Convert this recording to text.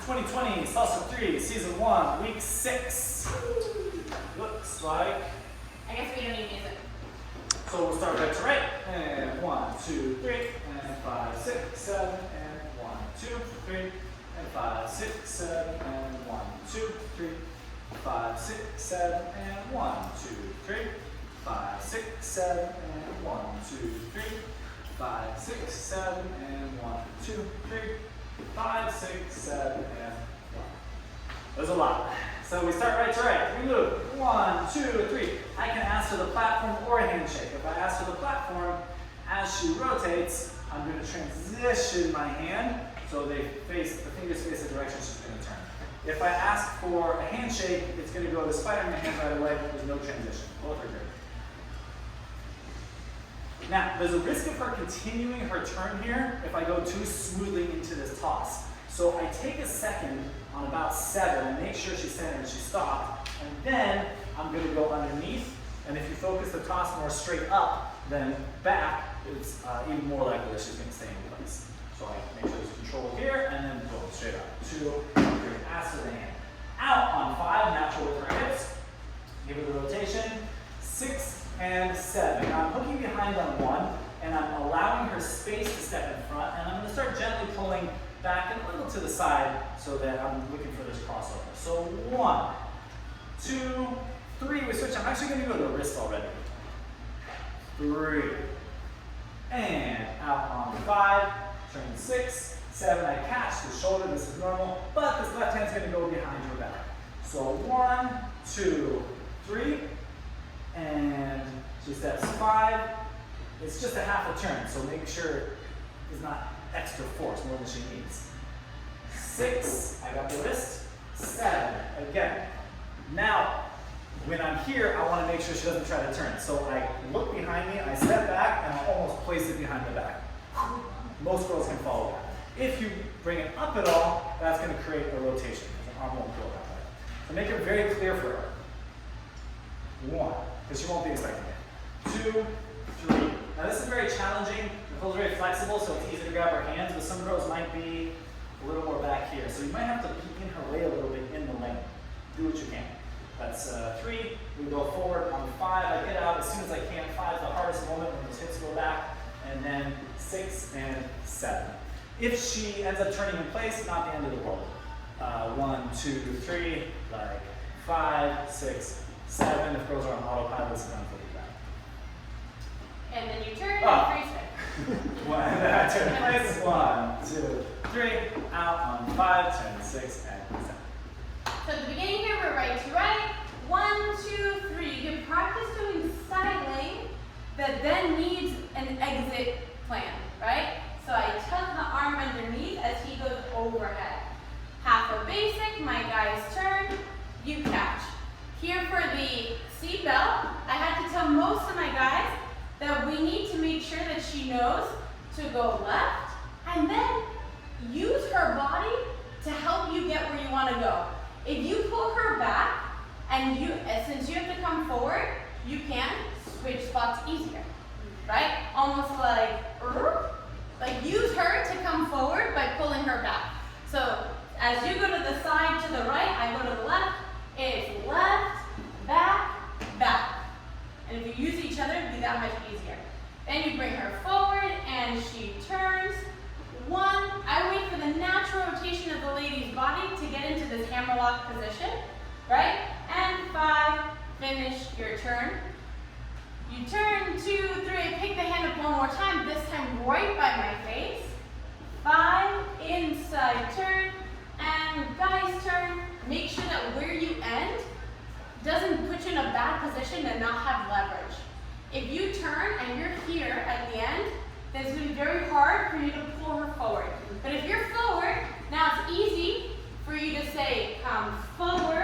2020 Salsa 3, Season 1, Week 6. Looks like... I guess we don't need music. So we'll start left to right. And 1, 2, 3, and 5, 6, 7, and 1, 2, 3, and 5, 6, 7, and 1, 2, 3, 5, 6, 7, and 1, 2, 3, 5, 6, 7, and 1, 2, 3, 5, 6, 7, and 1, 2, 3, 5, 6, 7, and 1. There's a lot. So we start right to right. We move 1, 2, 3. I can ask for the platform or a handshake. If I ask for the platform, as she rotates, I'm going to transition my hand so the fingers face the direction she's going to turn. If I ask for a handshake, it's going to go to Spider-Man hand right away. There's no transition. Both are great. Now, there's a risk of her continuing her turn here if I go too smoothly into this toss. So I take a second on about 7 and make sure she's centered and she stopped. And then I'm going to go underneath. And if you focus the toss more straight up than back, it's even more likely that she's going to stay in place. So I make sure there's control here and then boom, straight up. 2, 3, ass to the hand. Out on 5, natural with her hips. Give her the rotation. 6 and 7. Now I'm hooking behind on 1 and I'm allowing her space to step in front, and I'm going to start gently pulling back and a little to the side so that I'm looking for this crossover. So 1, 2, 3, we switch. I'm actually going to go to the wrist already. 3, and out on 5, turn 6, 7, I catch the shoulder, this is normal, but this left hand's going to go behind your back. So 1, 2, 3, and she steps 5. It's just a half a turn, so make sure there's not extra force, more than she needs. 6, I got the wrist. 7, again. Now, when I'm here, I want to make sure she doesn't try to turn. So I look behind me, I step back, and I almost place it behind the back. Most girls can follow that. If you bring it up at all, that's going to create a rotation. The arm won't go that way. So make it very clear for her. 1, because she won't be expecting it. 2, 3. Now this is very challenging. Nicole's very flexible, so it's easy to grab her hands, but some girls might be a little more back here. So you might have to peek in her way a little bit in the lane. Do what you can. That's 3. We go forward on 5. I get out as soon as I can. 5 is the hardest moment when those hips go back. And then 6 and 7. If she ends up turning in place, not the end of the world. 1, 2, 3, like 5, 6, 7. If girls are on autopilot, it's going to put it back. And then you turn and freeze it. And then I turn in place. 1, 2, 3. Out on 5, turn 6 and 7. So at the beginning here, we're right to right. 1, 2, 3. You can practice doing side lane that then needs an exit plan, right? So I tuck the arm underneath as he goes overhead. Half a basic, my guys turn, you catch. Here for the seat belt, I had to tell most of my guys that we need to make sure that she knows to go left and then use her body to help you get where you want to go. If you pull her back and since you have to come forward, you can switch spots easier, right? Almost like use her to come forward by pulling her back. So as you go to the side to the right, I go to the left. It's left, back, back. And if you use each other, it'll be that much easier. Then you bring her forward and she turns. 1, I wait for the natural rotation of the lady's body to get into this hammerlock position, right? And 5, finish your turn. You turn, 2, 3, pick the hand up one more time, this time right by my face. 5, inside turn, and guys turn. Make sure that where you end doesn't put you in a bad position and not have leverage. If you turn and you're here at the end, then it's going to be very hard for you to pull her forward. But if you're forward, now it's easy for you to say, come forward